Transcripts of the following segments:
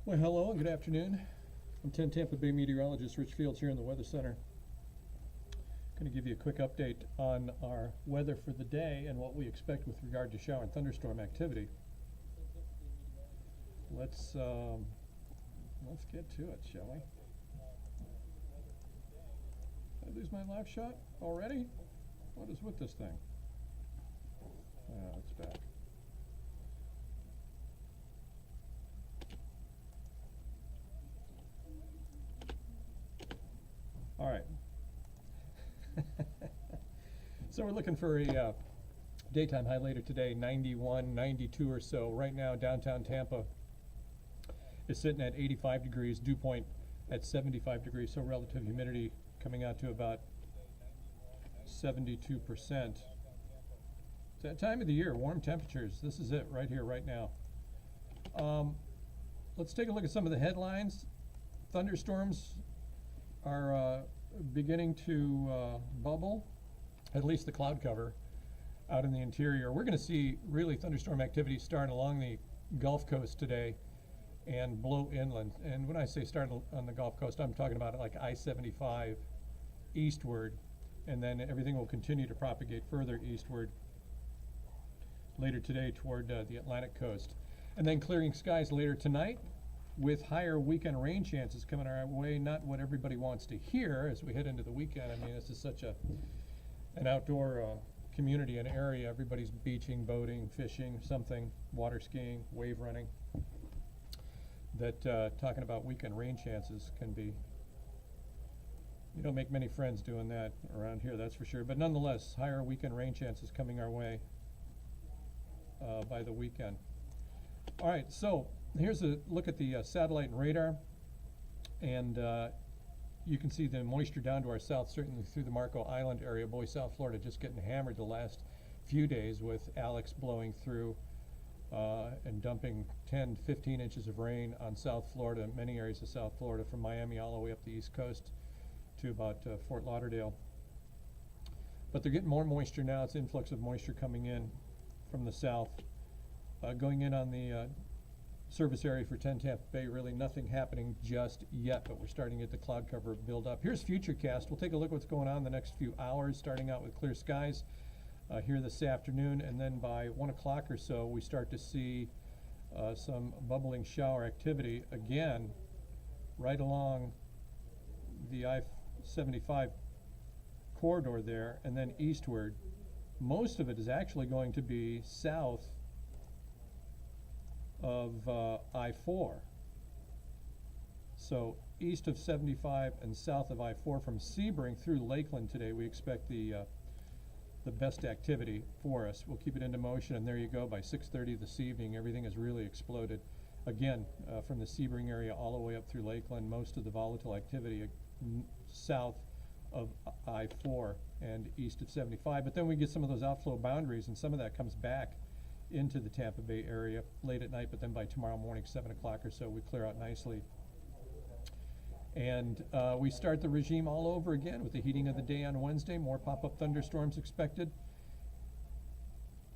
Well, hello and good afternoon. I'm Tampa Bay Meteorologist Rich Fields here in the Weather Center. Going to give you a quick update on our weather for the day and what we expect with regard to shower and thunderstorm activity. Let's get to it, shall we? Did I lose my live shot already? What is with this thing? It's back. All right. So we're looking for a daytime high later today, 91, 92 or so. Right now, downtown Tampa is sitting at 85 degrees, dew point at 75 degrees, so relative humidity coming out to about 72%. It's that time of the year, warm temperatures. This is it right here, right now. Let's take a look at some of the headlines. Thunderstorms are beginning to bubble, at least the cloud cover out in the interior. We're going to see really thunderstorm activity start along the Gulf Coast today and blow inland. And when I say start on the Gulf Coast, I'm talking about like I-75 eastward, and then everything will continue to propagate further eastward later today toward the Atlantic coast. And then clearing skies later tonight with higher weekend rain chances coming our way. Not what everybody wants to hear as we head into the weekend. I mean, this is such an outdoor community and area. Everybody's beaching, boating, fishing, something, water skiing, wave running. That talking about weekend rain chances can be, you don't make many friends doing that around here, that's for sure. But nonetheless, higher weekend rain chances coming our way by the weekend. All right, so here's a look at the satellite and radar, and you can see the moisture down to our south, certainly through the Marco Island area. Boy, South Florida just getting hammered the last few days with Alex blowing through and dumping 10, 15 inches of rain on South Florida, many areas of South Florida, from Miami all the way up the East Coast to about Fort Lauderdale. But they're getting more moisture now. It's influx of moisture coming in from the south. Going in on the service area for 10 Tampa Bay, really nothing happening just yet, but we're starting to get the cloud cover build up. Here's Futurecast. We'll take a look at what's going on in the next few hours, starting out with clear skies here this afternoon, and then by 1 o'clock or so we start to see some bubbling shower activity again right along the I-75 corridor there, and then eastward. Most of it is actually going to be south of I-4. So east of 75 and south of I-4 from Sebring through Lakeland today, we expect the best activity for us. We'll keep it into motion, and there you go. By 6:30 this evening, everything has really exploded. Again, from the Sebring area all the way up through Lakeland, most of the volatile activity south of I-4 and east of 75. But then we get some of those outflow boundaries, and some of that comes back into the Tampa Bay area late at night, but then by tomorrow morning, 7 o'clock or so, we clear out nicely. And we start the regime all over again with the heating of the day on Wednesday. More pop-up thunderstorms expected.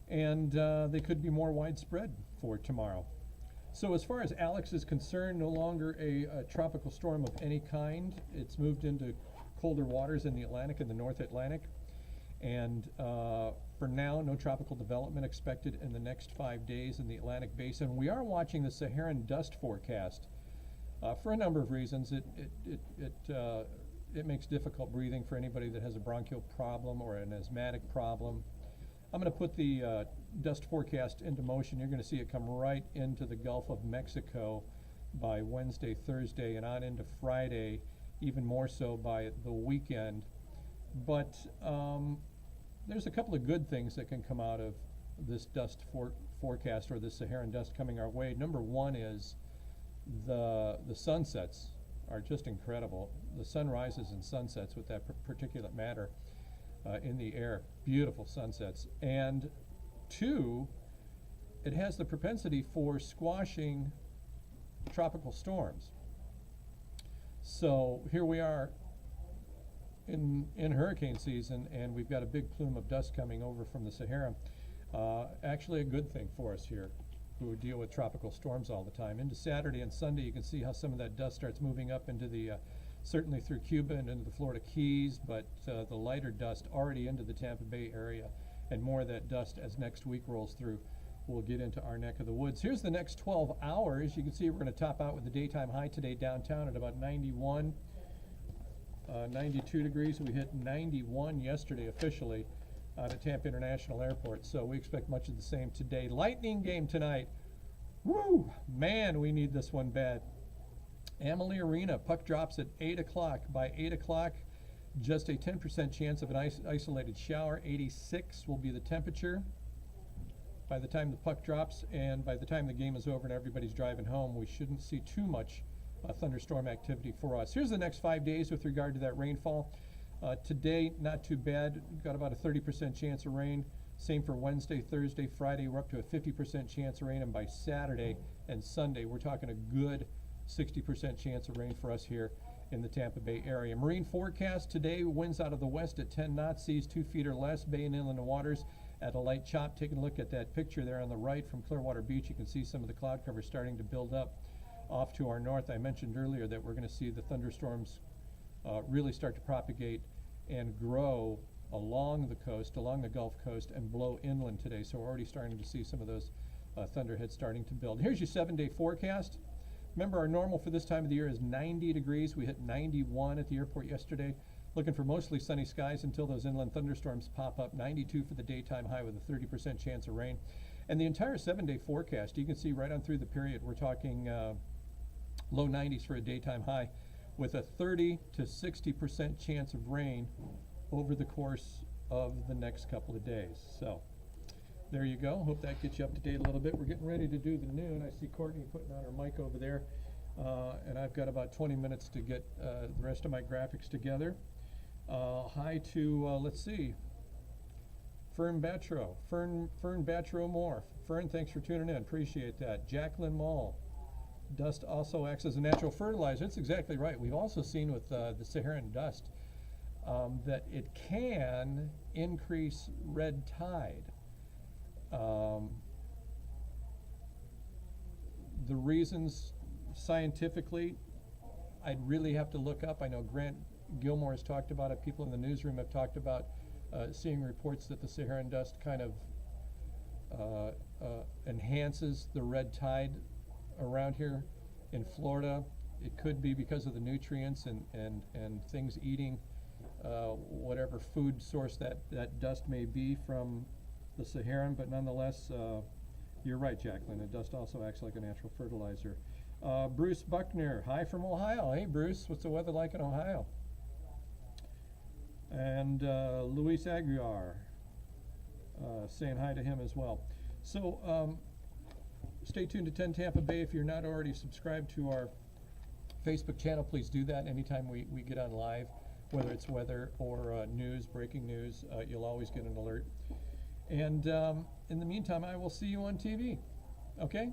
And they could be more widespread for tomorrow. So as far as Alex is concerned, no longer a tropical storm of any kind. It's moved into colder waters in the Atlantic and the North Atlantic. And for now, no tropical development expected in the next 5 days in the Atlantic basin. We are watching the Saharan dust forecast for a number of reasons. It makes difficult breathing for anybody that has a bronchial problem or an asthmatic problem. I'm going to put the dust forecast into motion. You're going to see it come right into the Gulf of Mexico by Wednesday, Thursday, and on into Friday, even more so by the weekend. But there's a couple of good things that can come out of this dust forecast, or this Saharan dust coming our way. Number one is the sunsets are just incredible. The sunrises and sunsets with that particulate matter in the air, beautiful sunsets. And two, it has the propensity for squashing tropical storms. So here we are in hurricane season, and we've got a big plume of dust coming over from the Sahara. Actually a good thing for us here. who deal with tropical storms all the time. Into Saturday and Sunday, you can see how some of that dust starts moving up into the, certainly through Cuba and into the Florida Keys, but the lighter dust already into the Tampa Bay area, and more of that dust as next week rolls through will get into our neck of the woods. Here's the next 12 hours. You can see we're going to top out with the daytime high today downtown at about 91, 92 degrees. We hit 91 yesterday officially out at Tampa International Airport, so we expect much of the same today. Lightning game tonight. Woo! Man, we need this one bad. Amalie Arena, puck drops at 8 o'clock. By 8 o'clock, just a 10% chance of an isolated shower. 86 will be the temperature. By the time the puck drops and by the time the game is over and everybody's driving home, we shouldn't see too much thunderstorm activity for us. Here's the next 5 days with regard to that rainfall. Today, not too bad. Got about a 30% chance of rain. Same for Wednesday, Thursday, Friday. We're up to a 50% chance of rain. And by Saturday and Sunday, we're talking a good 60% chance of rain for us here in the Tampa Bay area. Marine forecast today, winds out of the west at 10 knots, seas 2 feet or less, bay and inland waters at a light chop. Taking a look at that picture there on the right from Clearwater Beach, you can see some of the cloud cover starting to build up off to our north. I mentioned earlier that we're going to see the thunderstorms really start to propagate and grow along the coast, along the Gulf Coast, and blow inland today. So we're already starting to see some of those thunderheads starting to build. Here's your 7-day forecast. Remember, our normal for this time of the year is 90 degrees. We hit 91 at the airport yesterday. Looking for mostly sunny skies until those inland thunderstorms pop up. 92 for the daytime high with a 30% chance of rain. And the entire 7-day forecast, you can see right on through the period, we're talking low 90s for a daytime high with a 30 to 60% chance of rain over the course of the next couple of days. So there you go. Hope that gets you up to date a little bit. We're getting ready to do the noon. I see Courtney putting on her mic over there. And I've got about 20 minutes to get the rest of my graphics together. Hi to, let's see, Fern Batro Moore. Fern, thanks for tuning in. Appreciate that. Jacqueline Mall. Dust also acts as a natural fertilizer. That's exactly right. We've also seen with the Saharan dust that it can increase red tide. The reasons scientifically, I'd really have to look up. I know Grant Gilmore has talked about it. People in the newsroom have talked about seeing reports that the Saharan dust kind of enhances the red tide around here in Florida. It could be because of the nutrients and things eating whatever food source that dust may be from the Saharan, but nonetheless, you're right, Jacqueline. The dust also acts like a natural fertilizer. Bruce Buckner, hi from Ohio. Hey, Bruce, what's the weather like in Ohio? And Luis Aguiar, saying hi to him as well. So stay tuned to 10 Tampa Bay. If you're not already subscribed to our Facebook channel, please do that. Anytime we get on live, whether it's weather or news, breaking news, you'll always get an alert. And in the meantime, I will see you on TV. Okay?